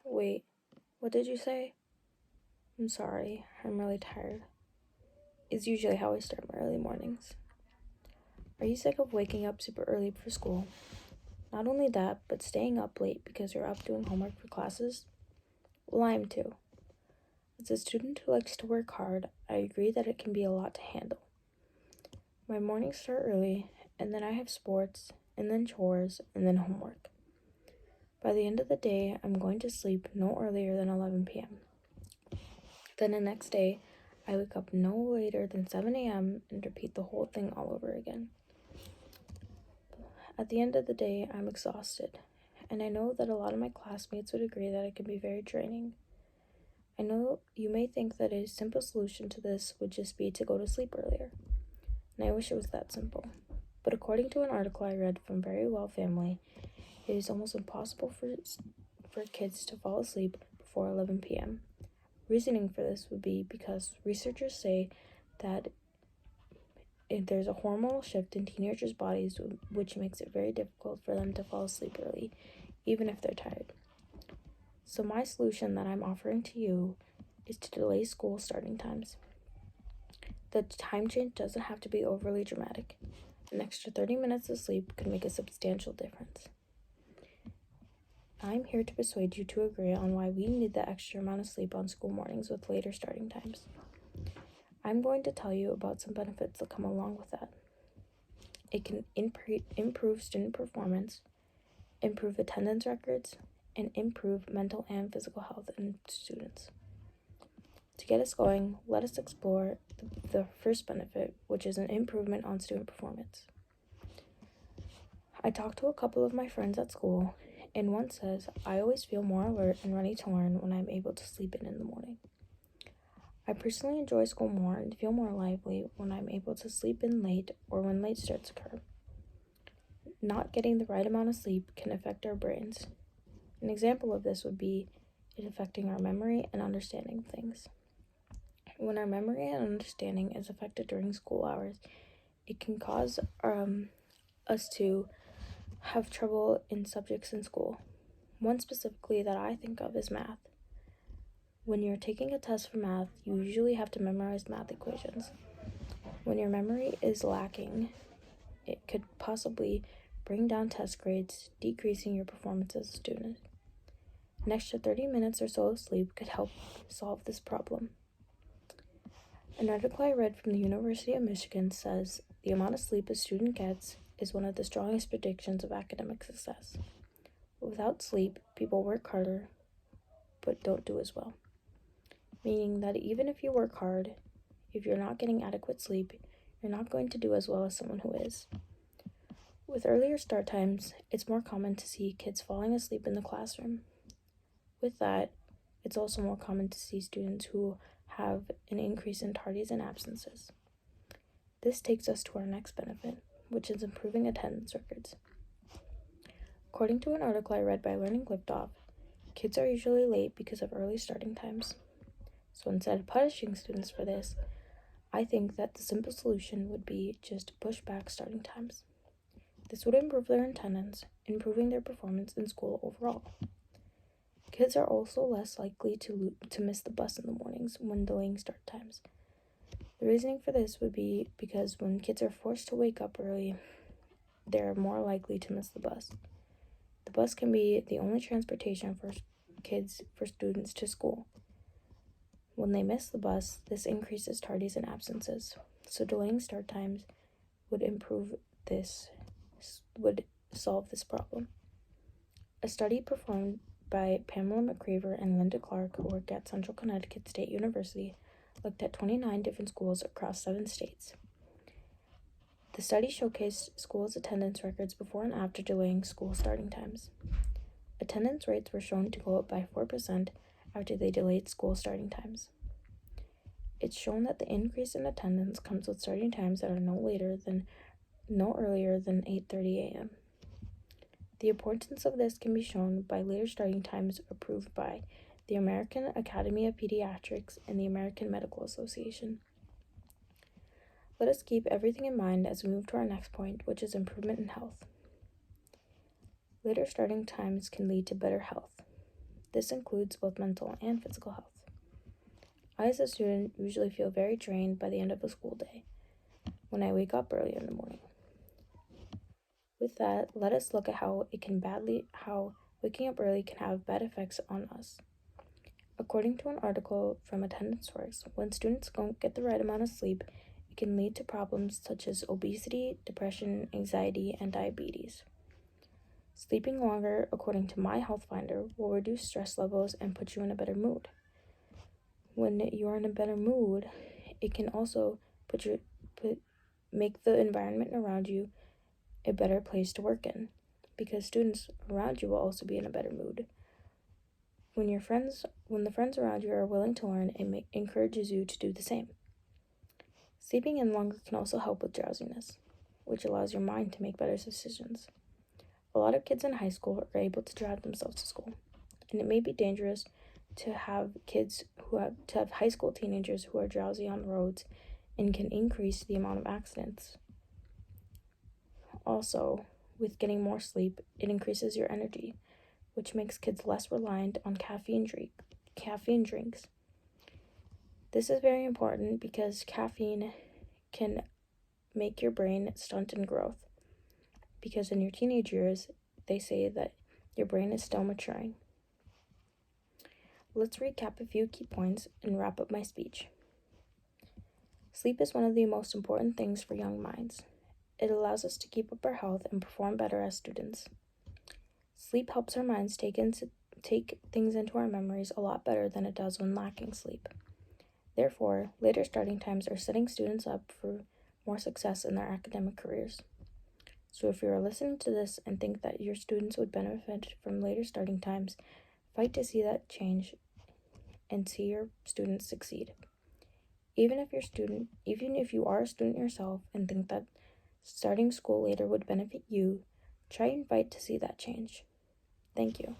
Wait, what did you say? I'm sorry, I'm really tired. It's usually how I start my early mornings. Are you sick of waking up super early for school? Not only that, but staying up late because you're up doing homework for classes? Well, I am too. As a student who likes to work hard, I agree that it can be a lot to handle. My mornings start early, and then I have sports, and then chores, and then homework. By the end of the day, I'm going to sleep no earlier than 11 p.m. Then the next day, I wake up no later than 7 a.m. and repeat the whole thing all over again. At the end of the day, I'm exhausted, and I know that a lot of my classmates would agree that it can be very draining. I know you may think that a simple solution to this would just be to go to sleep earlier, and I wish it was that simple. But according to an article I read from Very Well Family, it is almost impossible for kids to fall asleep before 11 p.m. Reasoning for this would be because researchers say that there's a hormonal shift in teenagers' bodies which makes it very difficult for them to fall asleep early, even if they're tired. So my solution that I'm offering to you is to delay school starting times. The time change doesn't have to be overly dramatic. An extra 30 minutes of sleep could make a substantial difference. I'm here to persuade you to agree on why we need the extra amount of sleep on school mornings with later starting times. I'm going to tell you about some benefits that come along with that. It can improve student performance, improve attendance records, and improve mental and physical health in students. To get us going, let us explore the first benefit, which is an improvement on student performance. I talked to a couple of my friends at school, and one says, I always feel more alert and ready to learn when I'm able to sleep in the morning. I personally enjoy school more and feel more lively when I'm able to sleep in late or when late starts occur. Not getting the right amount of sleep can affect our brains. An example of this would be it affecting our memory and understanding things. When our memory and understanding is affected during school hours, it can cause us to have trouble in subjects in school. One specifically that I think of is math. When you're taking a test for math, you usually have to memorize math equations. When your memory is lacking, it could possibly bring down test grades, decreasing your performance as a student. An extra 30 minutes or so of sleep could help solve this problem. An article I read from the University of Michigan says the amount of sleep a student gets is one of the strongest predictions of academic success. Without sleep, people work harder, but don't do as well. Meaning that even if you work hard, if you're not getting adequate sleep, you're not going to do as well as someone who is. With earlier start times, it's more common to see kids falling asleep in the classroom. With that, it's also more common to see students who have an increase in tardies and absences. This takes us to our next benefit, which is improving attendance records. According to an article I read by Learning Liftoff, kids are usually late because of early starting times. So instead of punishing students for this, I think that the simple solution would be just to push back starting times. This would improve their attendance, improving their performance in school overall. Kids are also less likely to miss the bus in the mornings when delaying start times. The reasoning for this would be because when kids are forced to wake up early, they're more likely to miss the bus. The bus can be the only transportation for students to school. When they miss the bus, this increases tardies and absences. So delaying start times would solve this problem. A study performed by Pamela McCraver and Linda Clark, who work at Central Connecticut State University, looked at 29 different schools across 7 states. The study showcased schools' attendance records before and after delaying school starting times. Attendance rates were shown to go up by 4% after they delayed school starting times. It's shown that the increase in attendance comes with starting times that are no earlier than 8:30 a.m. The importance of this can be shown by later starting times approved by the American Academy of Pediatrics and the American Medical Association. Let us keep everything in mind as we move to our next point, which is improvement in health. Later starting times can lead to better health. This includes both mental and physical health. I, as a student, usually feel very drained by the end of the school day when I wake up early in the morning. With that, let us look at how waking up early can have bad effects on us. According to an article from Attendance Source, when students don't get the right amount of sleep, it can lead to problems such as obesity, depression, anxiety, and diabetes. Sleeping longer, according to My Health Finder, will reduce stress levels and put you in a better mood. When you're in a better mood, it can also make the environment around you a better place to work in, because students around you will also be in a better mood. When the friends around you are willing to learn, it encourages you to do the same. Sleeping in longer can also help with drowsiness, which allows your mind to make better decisions. A lot of kids in high school are able to drive themselves to school, and it may be dangerous to have high school teenagers who are drowsy on the roads, and can increase the amount of accidents. Also, with getting more sleep, it increases your energy, which makes kids less reliant on caffeine drinks. This is very important because caffeine can make your brain stunt in growth, because in your teenage years, they say that your brain is still maturing. Let's recap a few key points and wrap up my speech. Sleep is one of the most important things for young minds. It allows us to keep up our health and perform better as students. Sleep helps our minds take things into our memories a lot better than it does when lacking sleep. Therefore, later starting times are setting students up for more success in their academic careers. So if you are listening to this and think that your students would benefit from later starting times, fight to see that change and see your students succeed. Even if you are a student yourself and think that starting school later would benefit you, try and fight to see that change. Thank you.